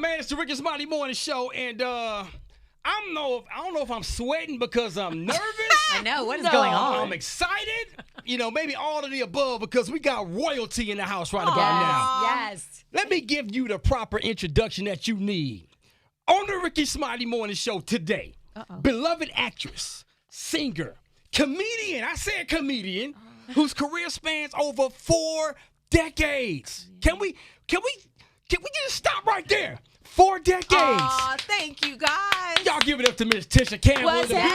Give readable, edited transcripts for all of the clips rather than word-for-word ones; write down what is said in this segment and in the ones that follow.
Man, it's the Rick and Smiley Morning Show, and I don't know if I'm sweating because I'm nervous. I know, what is going on? I'm excited. Maybe all of the above because we got royalty in the house right about now. Yes. Let me give you the proper introduction that you need. On the Rick and Smiley Morning Show today, beloved actress, singer, comedian, I said comedian, whose career spans over 4 decades. Can we just stop right there? 4 decades. Aw, thank you, guys. Y'all give it up to Miss Tisha Campbell. What's in the building.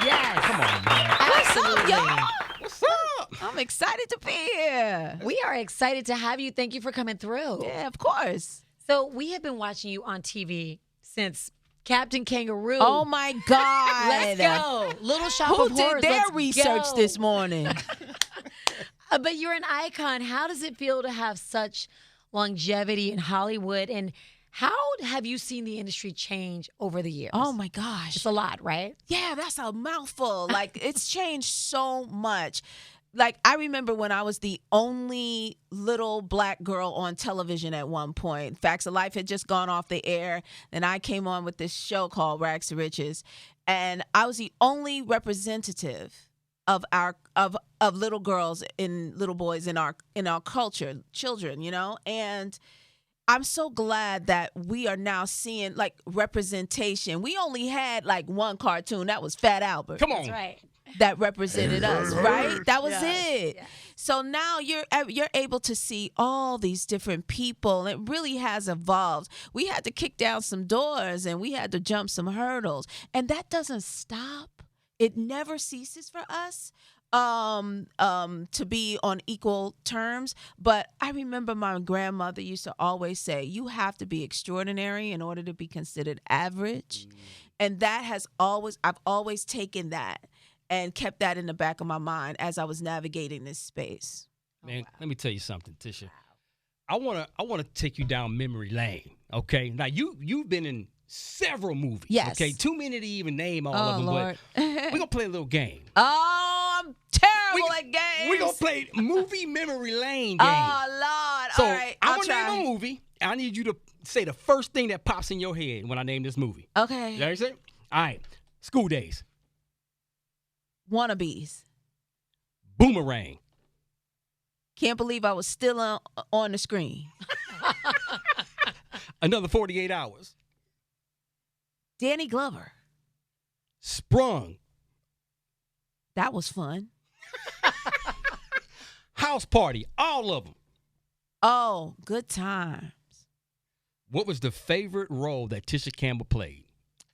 Yes. Come on, man. What's up, y'all? What's up? I'm excited to be here. We are excited to have you. Thank you for coming through. Yeah, of course. So we have been watching you on TV since Captain Kangaroo. Oh, my God. Let's go. Little Shop Who of Horrors. did their Let's research go. this morning? But you're an icon. How does it feel to have such longevity in Hollywood? And how have you seen the industry change over the years? Oh, my gosh. It's a lot, right? Yeah, that's a mouthful. Like, it's changed so much. Like, I remember when I was the only little black girl on television at one point. Facts of Life had just gone off the air. Then I came on with this show called Rags to Riches. And I was the only representative of our of little girls and little boys in our culture, children, and I'm so glad that we are now seeing like representation. We only had like one cartoon, that was Fat Albert. Come on. That's right. That represented us, right? That was it. Yes. So now you're able to see all these different people. It really has evolved. We had to kick down some doors and we had to jump some hurdles, and that doesn't stop. It never ceases for us to be on equal terms. But I remember my grandmother used to always say, you have to be extraordinary in order to be considered average. And that I've always taken that and kept that in the back of my mind as I was navigating this space. Man, let me tell you something, Tisha. I wanna take you down memory lane. Okay. Now you've been in several movies. Yes. Okay. Too many to even name all of them. Lord. But we're gonna play a little game. Oh, I'm terrible at games. We're gonna play movie memory lane game. Oh, Lord. So All right, I'm I'll gonna try. name a movie. I need you to say the first thing that pops in your head when I name this movie. Okay. You know what I'm saying? All right. School Days. Wannabes. Boomerang. Can't believe I was still on the screen. Another 48 Hours. Danny Glover. Sprung. That was fun. House Party. All of them. Oh, good times. What was the favorite role that Tisha Campbell played?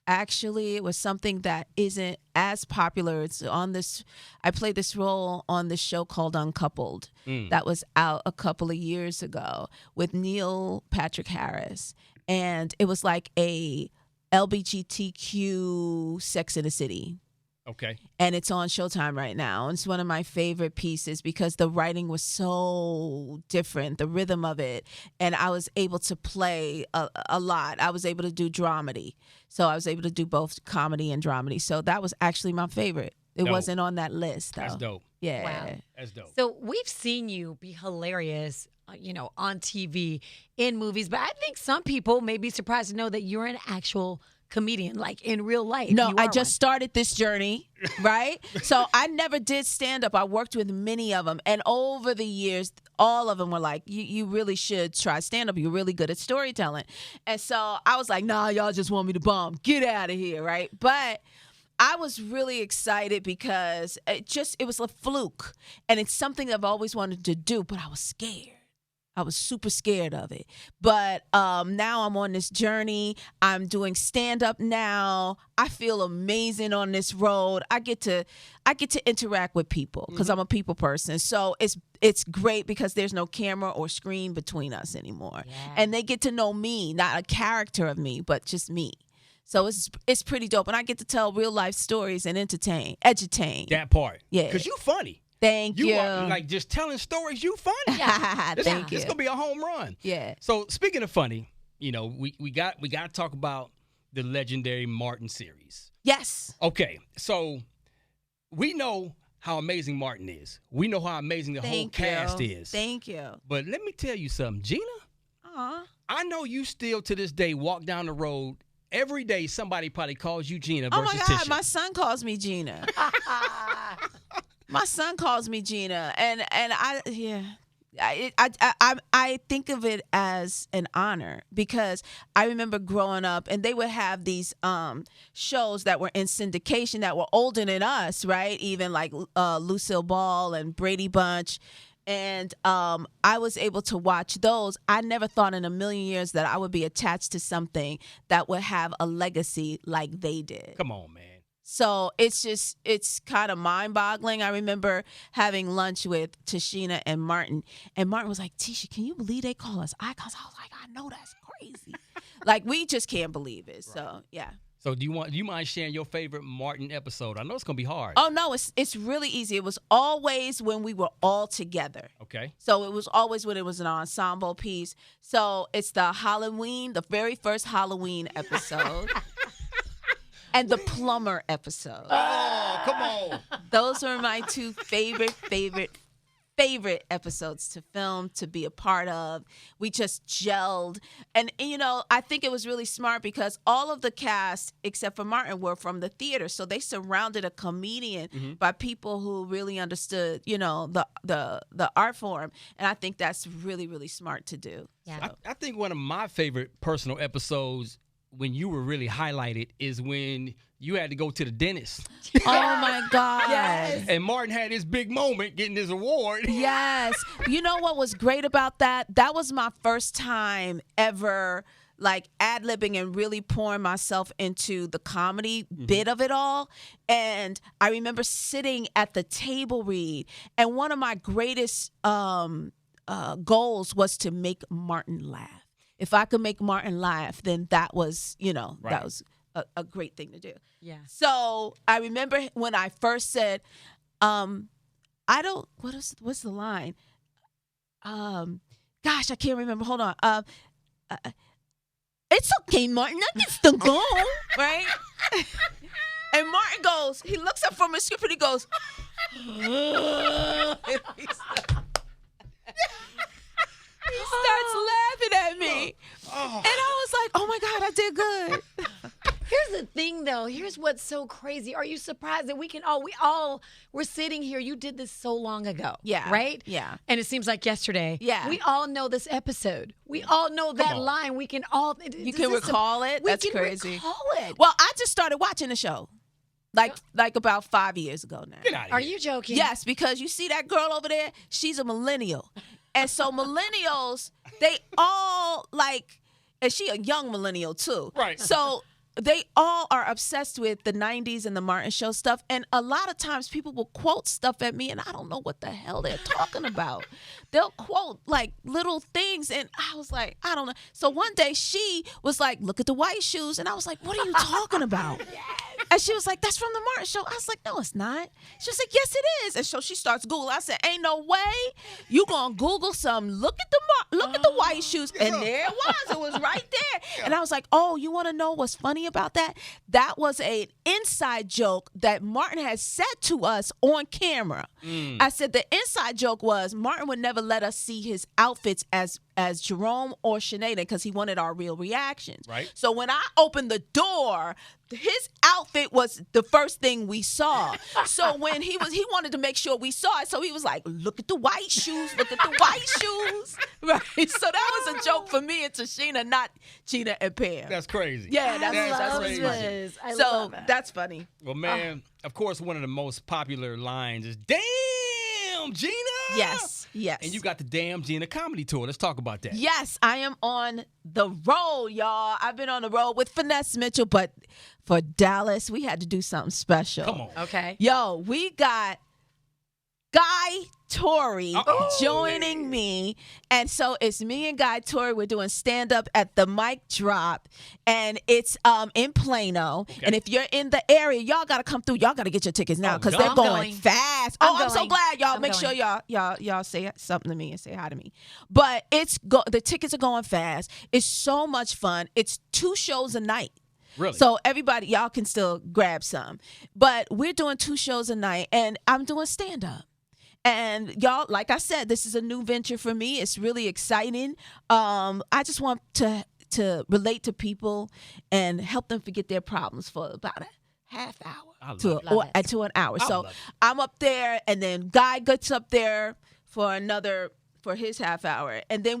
Actually, it was something that isn't as popular. It's on this. I played this role on this show called Uncoupled. That was out a couple of years ago with Neil Patrick Harris, and it was like a LGBTQ Sex in the City. Okay. And it's on Showtime right now. And it's one of my favorite pieces because the writing was so different, the rhythm of it. And I was able to play a lot. I was able to do dramedy. So I was able to do both comedy and dramedy. So that was actually my favorite. It Dope. wasn't on that list, though. That's dope. Yeah. Wow. That's dope. So we've seen you be hilarious, on TV, in movies. But I think some people may be surprised to know that you're an actual comedian, like in real life. No, You I are just started this journey, right? So I never did stand up. I worked with many of them. And over the years, all of them were like, you really should try stand up. You're really good at storytelling. And so I was like, nah, y'all just want me to bomb. Get out of here, right? But I was really excited because it was a fluke. And it's something I've always wanted to do, but I was scared. I was super scared of it. But now I'm on this journey. I'm doing stand-up now. I feel amazing on this road. I get to interact with people because I'm a people person. So it's great because there's no camera or screen between us anymore. Yeah. And they get to know me, not a character of me, but just me. So it's pretty dope. And I get to tell real life stories and edutain. That part. Yeah. Because you funny. Thank you. You are, like, just telling stories, you funny. Thank you. It's going to be a home run. Yeah. So, speaking of funny, we got to talk about the legendary Martin series. Yes. Okay, so we know how amazing Martin is. We know how amazing the whole cast is. Thank you. But let me tell you something, Gina. Aw. I know you still to this day walk down the road. Every day, somebody probably calls you Gina versus Oh my God, Tisha. my son calls me Gina. My son calls me Gina, and I think of it as an honor because I remember growing up, and they would have these shows that were in syndication that were older than us, right? Even like Lucille Ball and Brady Bunch. And I was able to watch those. I never thought in a million years that I would be attached to something that would have a legacy like they did. Come on, man. So it's kind of mind-boggling. I remember having lunch with Tashina and Martin was like, Tisha, can you believe they call us icons? I was like, I know, that's crazy. Like, we just can't believe it. Right. So, yeah. So do you mind sharing your favorite Martin episode? I know it's gonna be hard. Oh no, it's really easy. It was always when we were all together. Okay. So it was always when it was an ensemble piece. So it's the very first Halloween episode. And the plumber episode. Oh, come on. Those were my two favorite episodes to film, to be a part of. We just gelled. And, I think it was really smart because all of the cast, except for Martin, were from the theater. So they surrounded a comedian by people who really understood, the art form. And I think that's really, really smart to do. Yeah. So. I think one of my favorite personal episodes when you were really highlighted is when you had to go to the dentist. Oh my God. Yes. And Martin had his big moment getting his award. Yes. You know what was great about that? That was my first time ever like ad-libbing and really pouring myself into the comedy bit of it all. And I remember sitting at the table read, and one of my greatest goals was to make Martin laugh. If I could make Martin laugh, then that was, that was a great thing to do. Yeah. So I remember when I first said, what's the line? Gosh, I can't remember. Hold on. It's okay, Martin. I can still go, right? And Martin goes, he looks up from his script and he goes, he starts laughing at me. And I was like, oh my God, I did good. Here's the thing, though. Here's what's so crazy. Are you surprised that we're sitting here. You did this so long ago. Yeah. Right? Yeah. And it seems like yesterday. Yeah. We all know this episode. We all know that line. We can all. You can recall it? That's crazy. Recall it. Well, I just started watching the show. Like about 5 years ago now. Get out of here. Are you joking? Yes, because you see that girl over there? She's a millennial. And so millennials, they all and she a young millennial too. Right. So they all are obsessed with the 90s and the Martin Show stuff. And a lot of times people will quote stuff at me and I don't know what the hell they're talking about. They'll quote like little things. And I was like, I don't know. So one day she was like, look at the white shoes. And I was like, what are you talking about? And she was like, that's from the Martin Show. I was like, no, it's not. She was like, yes, it is. And so she starts Googling. I said, ain't no way you gonna Google some. Look at the white shoes. And there it was. It was right there. Yeah. And I was like, oh, you want to know what's funny about that? That was an inside joke that Martin had said to us on camera. I said the inside joke was Martin would never let us see his outfits as Jerome or Sinead because he wanted our real reactions. Right. So when I opened the door, his outfit was the first thing we saw. So when he wanted to make sure we saw it. So he was like, look at the white shoes, look at the white shoes. Right. So that was a joke for me and Tashina, not Gina and Pam. That's crazy. Yeah, I love crazy. this. I So love it. that's funny. Well, man, of course, one of the most popular lines is, damn, Gina. Yes. And you got the Damn Gina comedy tour. Let's talk about that. Yes, I am on the road, y'all. I've been on the road with Finesse Mitchell, but for Dallas, we had to do something special. Come on. Okay. Yo, we got Guy Torrey joining me. And so it's me and Guy Torrey. We're doing stand-up at the Mic Drop. And it's in Plano. Okay. And if you're in the area, y'all got to come through. Y'all got to get your tickets now because they're going fast. I'm so glad, y'all. Make sure y'all say something to me and say hi to me. But the tickets are going fast. It's so much fun. It's 2 shows a night. Really? So everybody, y'all can still grab some. But we're doing 2 shows a night, and I'm doing stand-up. And y'all, like I said, this is a new venture for me. It's really exciting. I just want to relate to people and help them forget their problems for about a half hour to an hour. So I'm up there, and then Guy gets up there for his half hour, and then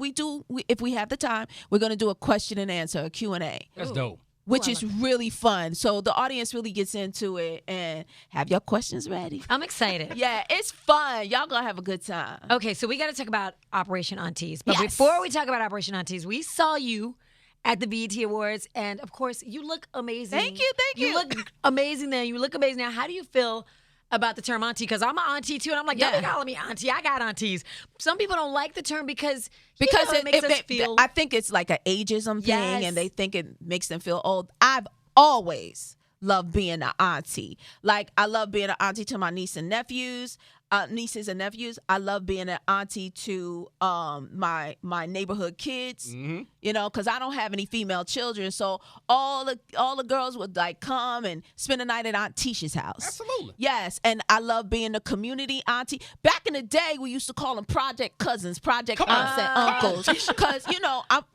if we have the time, we're going to do a question and answer, a Q&A. That's dope. Which is really fun. So the audience really gets into it, and have your questions ready. I'm excited. Yeah, it's fun. Y'all gonna have a good time. Okay, so we got to talk about Operation Aunties. But Yes. before we talk about Operation Aunties, we saw you at the BET Awards, and of course, you look amazing. Thank you. You look amazing then. You look amazing now. How do you feel about the term auntie? Because I'm an auntie too, and I'm like, don't be calling me auntie. I got aunties. Some people don't like the term because it makes us feel. I think it's like an ageism thing, Yes. and they think it makes them feel old. I've always loved being an auntie. Like, I love being an auntie to my nieces and nephews. I love being an auntie to my neighborhood kids. Mm-hmm. You know, because I don't have any female children, so all the girls would like come and spend the night at Aunt Tisha's house. Absolutely. Yes, and I love being the community auntie. Back in the day, we used to call them project cousins, project aunts and uncles, because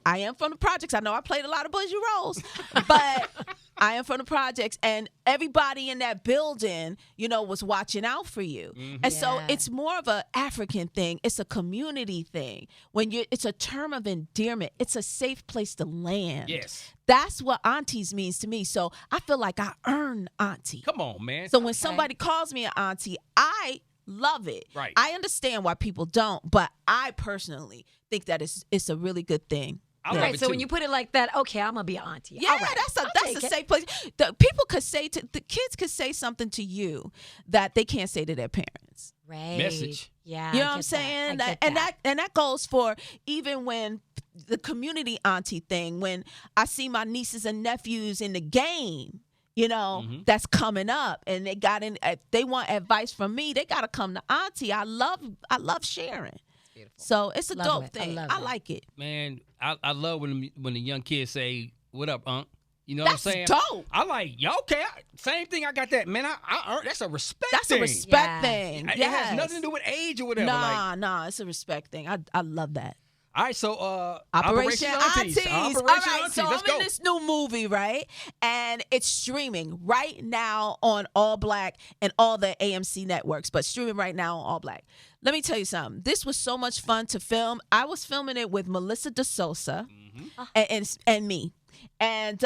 I am from the projects. I know I played a lot of bougie roles, but I am from the projects, and everybody in that building, was watching out for you. Mm-hmm. And so it's more of an African thing. It's a community thing. It's a term of endearment. It's a safe place to land. Yes. That's what aunties means to me. So I feel like I earn auntie. Come on, man. So when somebody calls me an auntie, I love it. Right. I understand why people don't, but I personally think that it's a really good thing. I love Right, it so too. when you put it like that, okay, I'm gonna be an auntie. Yeah, All right. that's a safe place. The kids could say something to you that they can't say to their parents. Right. Message. Yeah. You know I what I'm get saying? I get And that goes for even when the community auntie thing, when I see my nieces and nephews in the game, that's coming up, and they want advice from me, they gotta come to auntie. I love sharing. So it's a dope thing. I like it. Man, I love when the young kids say, "What up, Unc?" You know what I'm saying? That's dope. I like, okay, same thing. I got that, man. I earned, that's a respect That's thing. a respect Yeah. thing. It Yes. has nothing to do with age or whatever. Nah, it's a respect thing. I love that. All right, so Operation Aunties. Operation All right, Aunties. so Let's I'm go. in this new movie, right? And it's streaming right now on All Black and all the AMC networks, but streaming right now on All Black. Let me tell you something. This was so much fun to film. I was filming it with Melissa DeSosa and me. And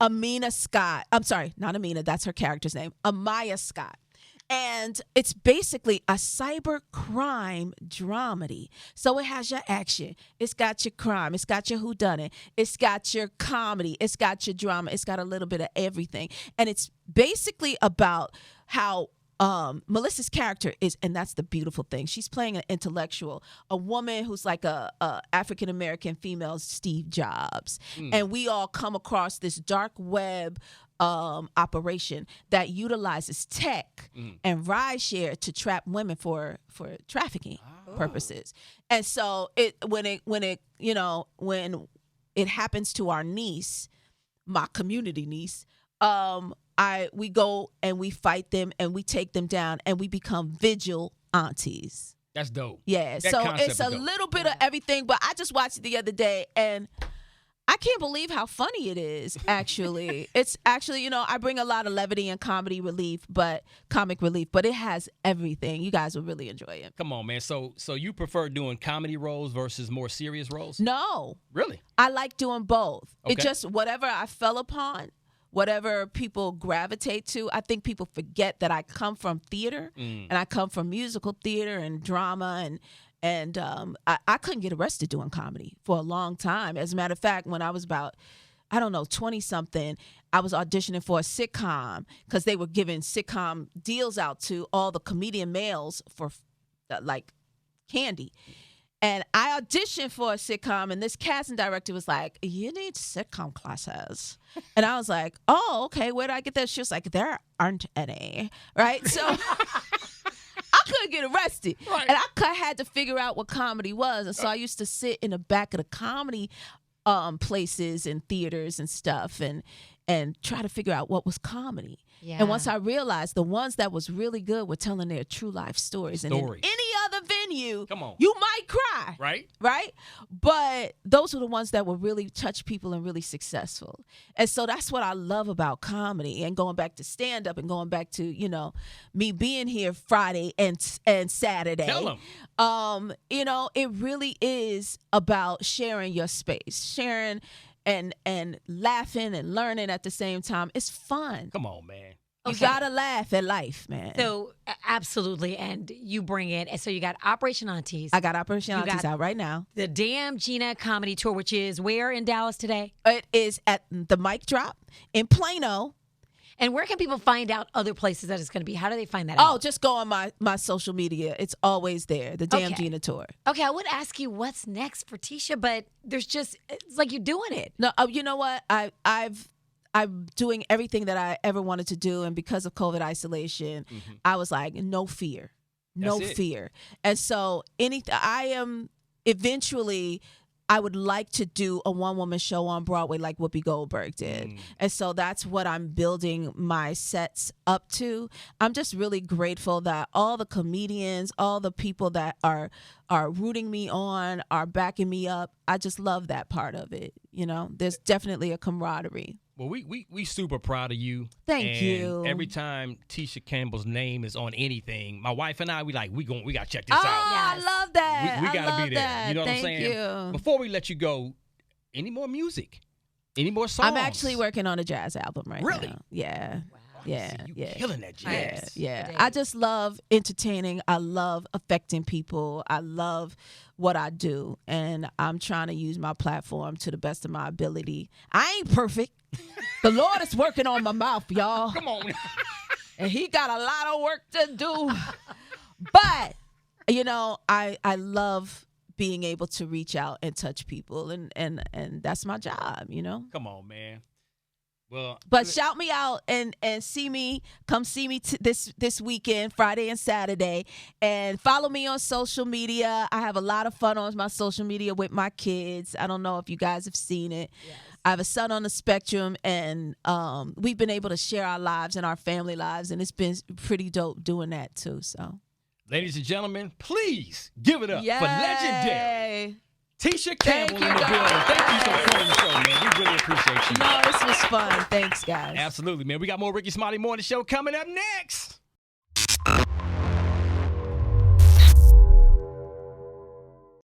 Amina Scott. I'm sorry, not Amina. That's her character's name. Amaya Scott. And it's basically a cyber crime dramedy. So it has your action. It's got your crime. It's got your whodunit. It's got your comedy. It's got your drama. It's got a little bit of everything. And it's basically about how Melissa's character is, and that's the beautiful thing. She's playing an intellectual, a woman who's like a African-American female Steve Jobs. And we all come across this dark web operation that utilizes tech and rideshare to trap women for trafficking purposes. And so when it happens to our niece, my community niece, we go and we fight them and we take them down and we become vigil aunties. That's dope. Yeah, That so concept it's a is dope. little bit of everything, but I just watched it the other day and I can't believe how funny it is, actually. It's actually, I bring a lot of levity and comic relief, but it has everything. You guys will really enjoy it. Come on, man. So you prefer doing comedy roles versus more serious roles? No. Really? I like doing both. Okay. It just, whatever I fell upon, whatever people gravitate to, I think people forget that I come from theater and I come from musical theater and drama and I couldn't get arrested doing comedy for a long time. As a matter of fact, when I was about, 20-something, I was auditioning for a sitcom because they were giving sitcom deals out to all the comedian males for like candy. And I auditioned for a sitcom, and this casting director was like, "You need sitcom classes." And I was like, "Oh, okay, where do I get that?" She was like, "There aren't any." Right? So I couldn't get arrested. Right. And I had to figure out what comedy was. And so I used to sit in the back of the comedy places and theaters and stuff, and try to figure out what was comedy. Yeah. And once I realized the ones that was really good were telling their true life stories. And in any other venue, come on, you might cry. Right? But those were the ones that would really touch people and really successful. And so that's what I love about comedy, and going back to stand-up and going back to, you know, me being here Friday and Saturday. Tell them. You know, it really is about sharing your space, sharing and laughing and learning at the same time. It's fun. Come on, man. You gotta laugh at life, man. So absolutely, and you bring it. And so you got Operation Aunties. I got Operation Aunties out right now. The Damn Gina Comedy Tour, which is where in Dallas today? It is at the Mic Drop in Plano. And where can people find out other places that it's going to be? How do they find that out? Oh, just go on my social media. It's always there. The Damn Gina Tour. Okay, I would ask you what's next for Tisha, but there's just, it's like you're doing it. No, you know what? I'm doing everything that I ever wanted to do, and because of COVID isolation, I was like, no fear. No fear. And so I would like to do a one-woman show on Broadway like Whoopi Goldberg did. And so that's what I'm building my sets up to. I'm just really grateful that all the comedians, all the people that are rooting me on, are backing me up. I just love that part of it. You know, there's definitely a camaraderie. Well, we super proud of you. Thank you. Every time Tisha Campbell's name is on anything, my wife and I, we gotta check this out. I love that. We gotta be there. That. You know what I'm saying? You. Before we let you go, any more music? Any more songs? I'm actually working on a jazz album right now. Really? Yeah. Wow. Yeah, you killing that jazz. Yeah. I just love entertaining. I love affecting people. I love what I do, and I'm trying to use my platform to the best of my ability. I ain't perfect. The Lord is working on my mouth, y'all. Come on. And he got a lot of work to do. But, you know, I love being able to reach out and touch people, and that's my job, you know? Come on, man. Well, but shout me out and see me. Come see me this weekend, Friday and Saturday, and follow me on social media. I have a lot of fun on my social media with my kids. I don't know if you guys have seen it. Yes. I have a son on the spectrum, and we've been able to share our lives and our family lives, and it's been pretty dope doing that too. So, ladies and gentlemen, please give it up for legendary Tisha Campbell in the building. Thank you so much for the show, man. We really appreciate you. No, this was fun. Thanks, guys. Absolutely, man. We got more Ricky Smiley Morning Show coming up next.